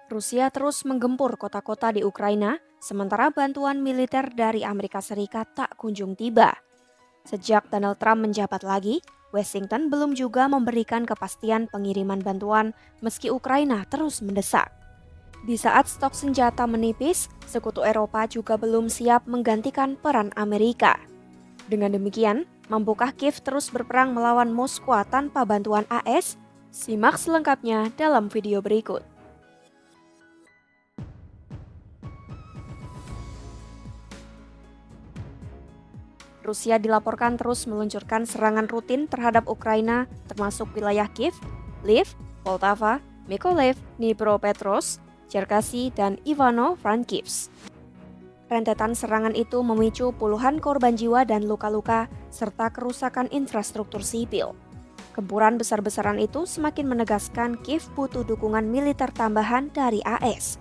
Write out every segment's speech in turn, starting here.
Rusia terus menggempur kota-kota di Ukraina, sementara bantuan militer dari Amerika Serikat tak kunjung tiba. Sejak Donald Trump menjabat lagi, Washington belum juga memberikan kepastian pengiriman bantuan meski Ukraina terus mendesak. Di saat stok senjata menipis, sekutu Eropa juga belum siap menggantikan peran Amerika. Dengan demikian, mampukah Kiev terus berperang melawan Moskwa tanpa bantuan AS? Simak selengkapnya dalam video berikut. Rusia dilaporkan terus meluncurkan serangan rutin terhadap Ukraina, termasuk wilayah Kiev, Lviv, Poltava, Mykolaiv, Dnipropetrovsk, Cherkasy, dan Ivano-Frankivsk. Rentetan serangan itu memicu puluhan korban jiwa dan luka-luka, serta kerusakan infrastruktur sipil. Gempuran besar-besaran itu semakin menegaskan Kiev butuh dukungan militer tambahan dari AS.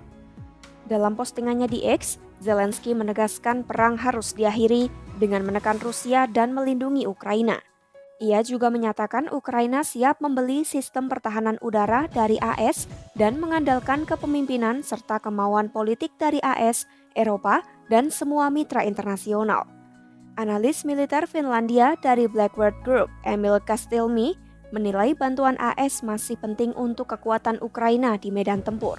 Dalam postingannya di X, Zelensky menegaskan perang harus diakhiri dengan menekan Rusia dan melindungi Ukraina. Ia juga menyatakan Ukraina siap membeli sistem pertahanan udara dari AS dan mengandalkan kepemimpinan serta kemauan politik dari AS, Eropa, dan semua mitra internasional. Analis militer Finlandia dari Blackbird Group, Emil Kastelmi, menilai bantuan AS masih penting untuk kekuatan Ukraina di medan tempur.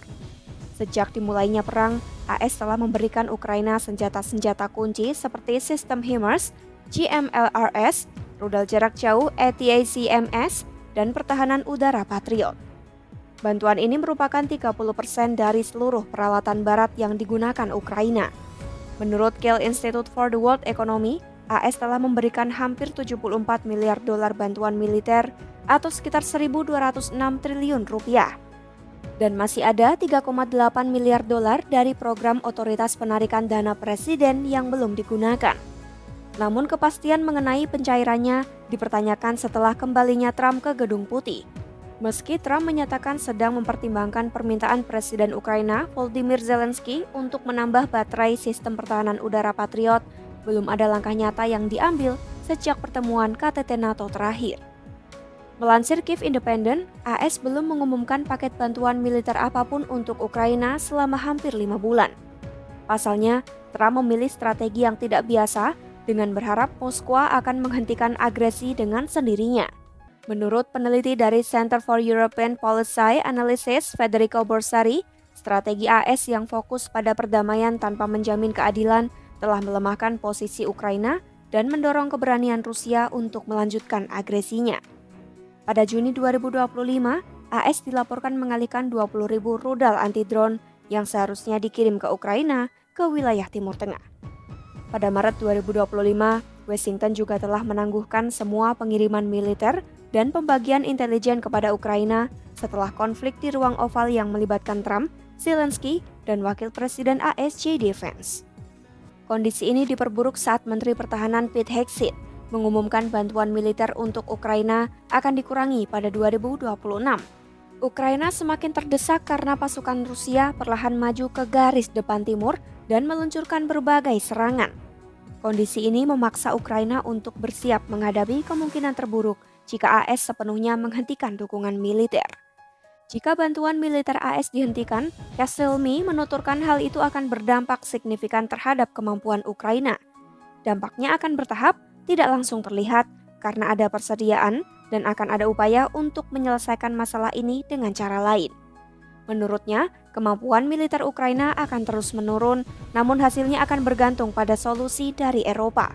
Sejak dimulainya perang, AS telah memberikan Ukraina senjata-senjata kunci seperti sistem HIMARS, GMLRS, rudal jarak jauh ATACMS, dan pertahanan udara Patriot. Bantuan ini merupakan 30% dari seluruh peralatan barat yang digunakan Ukraina. Menurut Kiel Institute for the World Economy, AS telah memberikan hampir 74 miliar dolar bantuan militer atau sekitar 1.206 triliun rupiah. Dan masih ada 3,8 miliar dolar dari program otoritas penarikan dana presiden yang belum digunakan. Namun kepastian mengenai pencairannya dipertanyakan setelah kembalinya Trump ke Gedung Putih. Meski Trump menyatakan sedang mempertimbangkan permintaan Presiden Ukraina Volodymyr Zelensky untuk menambah baterai sistem pertahanan udara Patriot, belum ada langkah nyata yang diambil sejak pertemuan KTT NATO terakhir. Melansir Kiev Independent, AS belum mengumumkan paket bantuan militer apapun untuk Ukraina selama hampir 5 bulan. Pasalnya, Trump memilih strategi yang tidak biasa dengan berharap Moskwa akan menghentikan agresi dengan sendirinya. Menurut peneliti dari Center for European Policy Analysis Federico Borsari, strategi AS yang fokus pada perdamaian tanpa menjamin keadilan telah melemahkan posisi Ukraina dan mendorong keberanian Rusia untuk melanjutkan agresinya. Pada Juni 2025, AS dilaporkan mengalihkan 20.000 rudal anti-drone yang seharusnya dikirim ke Ukraina ke wilayah Timur Tengah. Pada Maret 2025, Washington juga telah menangguhkan semua pengiriman militer dan pembagian intelijen kepada Ukraina setelah konflik di ruang oval yang melibatkan Trump, Zelensky, dan Wakil Presiden AS JD Vance. Kondisi ini diperburuk saat Menteri Pertahanan Pete Hegseth mengumumkan bantuan militer untuk Ukraina akan dikurangi pada 2026. Ukraina semakin terdesak karena pasukan Rusia perlahan maju ke garis depan timur dan meluncurkan berbagai serangan. Kondisi ini memaksa Ukraina untuk bersiap menghadapi kemungkinan terburuk jika AS sepenuhnya menghentikan dukungan militer. Jika bantuan militer AS dihentikan, Kastelmi menuturkan hal itu akan berdampak signifikan terhadap kemampuan Ukraina. Dampaknya akan bertahap, tidak langsung terlihat karena ada persediaan dan akan ada upaya untuk menyelesaikan masalah ini dengan cara lain. Menurutnya, kemampuan militer Ukraina akan terus menurun, namun hasilnya akan bergantung pada solusi dari Eropa.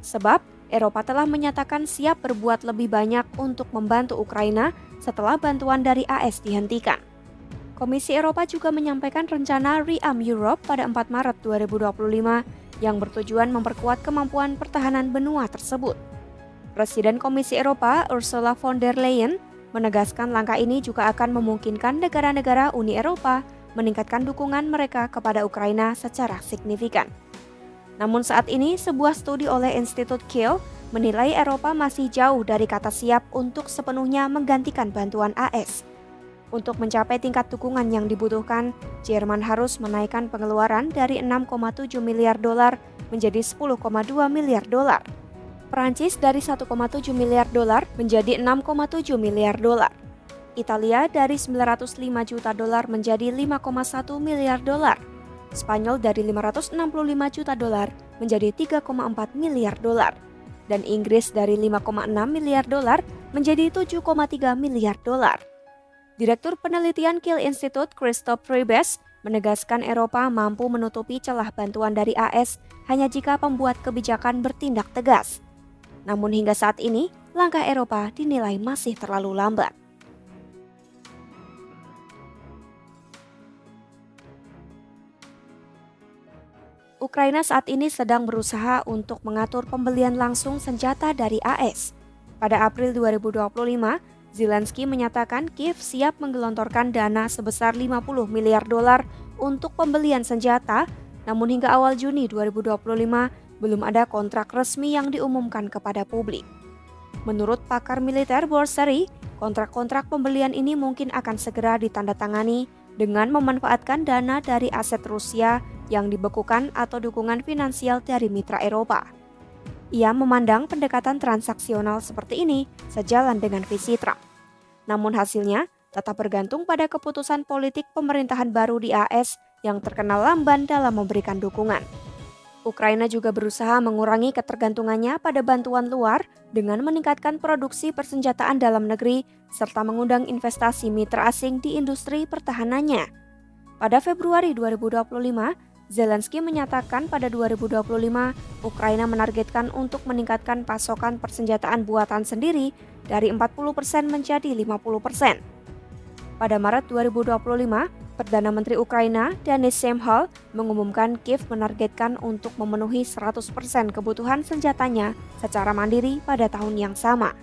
Sebab, Eropa telah menyatakan siap berbuat lebih banyak untuk membantu Ukraina setelah bantuan dari AS dihentikan. Komisi Eropa juga menyampaikan rencana ReArm Europe pada 4 Maret 2025 yang bertujuan memperkuat kemampuan pertahanan benua tersebut. Presiden Komisi Eropa Ursula von der Leyen menegaskan langkah ini juga akan memungkinkan negara-negara Uni Eropa meningkatkan dukungan mereka kepada Ukraina secara signifikan. Namun saat ini, sebuah studi oleh Institut Kiel menilai Eropa masih jauh dari kata siap untuk sepenuhnya menggantikan bantuan AS. Untuk mencapai tingkat dukungan yang dibutuhkan, Jerman harus menaikkan pengeluaran dari 6,7 miliar dolar menjadi 10,2 miliar dolar. Perancis dari 1,7 miliar dolar menjadi 6,7 miliar dolar. Italia dari 905 juta dolar menjadi 5,1 miliar dolar. Spanyol dari 565 juta dolar menjadi 3,4 miliar dolar. Dan Inggris dari 5,6 miliar dolar menjadi 7,3 miliar dolar. Direktur Penelitian Kiel Institute Christoph Ribes menegaskan Eropa mampu menutupi celah bantuan dari AS hanya jika pembuat kebijakan bertindak tegas. Namun hingga saat ini, langkah Eropa dinilai masih terlalu lambat. Ukraina saat ini sedang berusaha untuk mengatur pembelian langsung senjata dari AS. Pada April 2025, Zelensky menyatakan Kiev siap menggelontorkan dana sebesar 50 miliar dolar untuk pembelian senjata, namun hingga awal Juni 2025 belum ada kontrak resmi yang diumumkan kepada publik. Menurut pakar militer Borsari, kontrak-kontrak pembelian ini mungkin akan segera ditandatangani dengan memanfaatkan dana dari aset Rusia yang dibekukan atau dukungan finansial dari mitra Eropa. Ia memandang pendekatan transaksional seperti ini sejalan dengan visi Trump. Namun hasilnya tetap bergantung pada keputusan politik pemerintahan baru di AS yang terkenal lamban dalam memberikan dukungan. Ukraina juga berusaha mengurangi ketergantungannya pada bantuan luar dengan meningkatkan produksi persenjataan dalam negeri serta mengundang investasi mitra asing di industri pertahanannya. Pada Februari 2025, Zelensky menyatakan pada 2025, Ukraina menargetkan untuk meningkatkan pasokan persenjataan buatan sendiri dari 40% menjadi 50%. Pada Maret 2025, Perdana Menteri Ukraina, Denis Shmyhal, mengumumkan Kiev menargetkan untuk memenuhi 100% kebutuhan senjatanya secara mandiri pada tahun yang sama.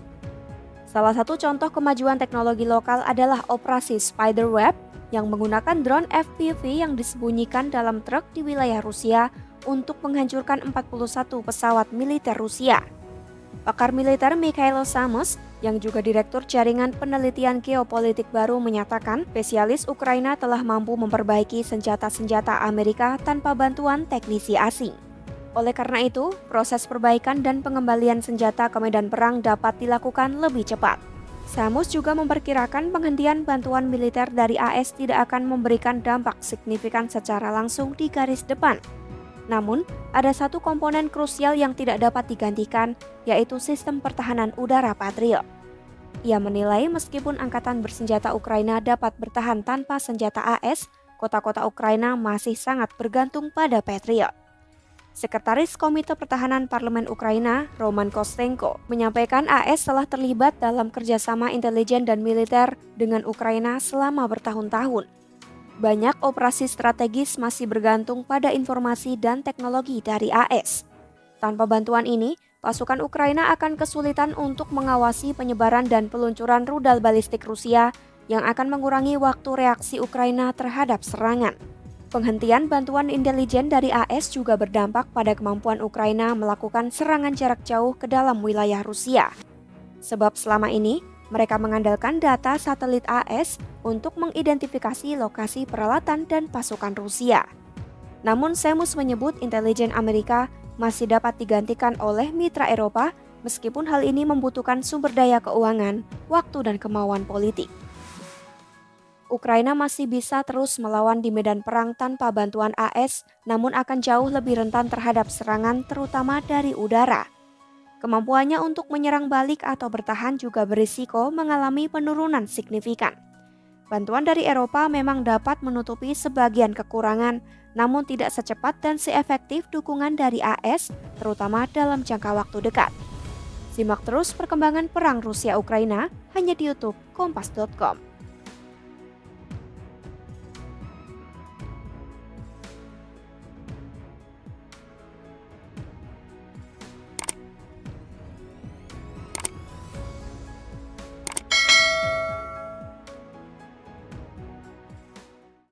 Salah satu contoh kemajuan teknologi lokal adalah operasi Spiderweb yang menggunakan drone FPV yang disembunyikan dalam truk di wilayah Rusia untuk menghancurkan 41 pesawat militer Rusia. Pakar militer Mikhailo Samos, yang juga Direktur Jaringan Penelitian Geopolitik Baru menyatakan spesialis Ukraina telah mampu memperbaiki senjata-senjata Amerika tanpa bantuan teknisi asing. Oleh karena itu, proses perbaikan dan pengembalian senjata ke medan perang dapat dilakukan lebih cepat. Samos juga memperkirakan penghentian bantuan militer dari AS tidak akan memberikan dampak signifikan secara langsung di garis depan. Namun, ada satu komponen krusial yang tidak dapat digantikan, yaitu sistem pertahanan udara Patriot. Ia menilai meskipun angkatan bersenjata Ukraina dapat bertahan tanpa senjata AS, kota-kota Ukraina masih sangat bergantung pada Patriot. Sekretaris Komite Pertahanan Parlemen Ukraina, Roman Kostenko, menyampaikan AS telah terlibat dalam kerjasama intelijen dan militer dengan Ukraina selama bertahun-tahun. Banyak operasi strategis masih bergantung pada informasi dan teknologi dari AS. Tanpa bantuan ini, pasukan Ukraina akan kesulitan untuk mengawasi penyebaran dan peluncuran rudal balistik Rusia yang akan mengurangi waktu reaksi Ukraina terhadap serangan. Penghentian bantuan intelijen dari AS juga berdampak pada kemampuan Ukraina melakukan serangan jarak jauh ke dalam wilayah Rusia. Sebab selama ini, mereka mengandalkan data satelit AS untuk mengidentifikasi lokasi peralatan dan pasukan Rusia. Namun Samos menyebut intelijen Amerika masih dapat digantikan oleh mitra Eropa meskipun hal ini membutuhkan sumber daya keuangan, waktu dan kemauan politik. Ukraina masih bisa terus melawan di medan perang tanpa bantuan AS, namun akan jauh lebih rentan terhadap serangan terutama dari udara. Kemampuannya untuk menyerang balik atau bertahan juga berisiko mengalami penurunan signifikan. Bantuan dari Eropa memang dapat menutupi sebagian kekurangan, namun tidak secepat dan seefektif dukungan dari AS, terutama dalam jangka waktu dekat. Simak terus perkembangan perang Rusia-Ukraina hanya di YouTube Kompas.com.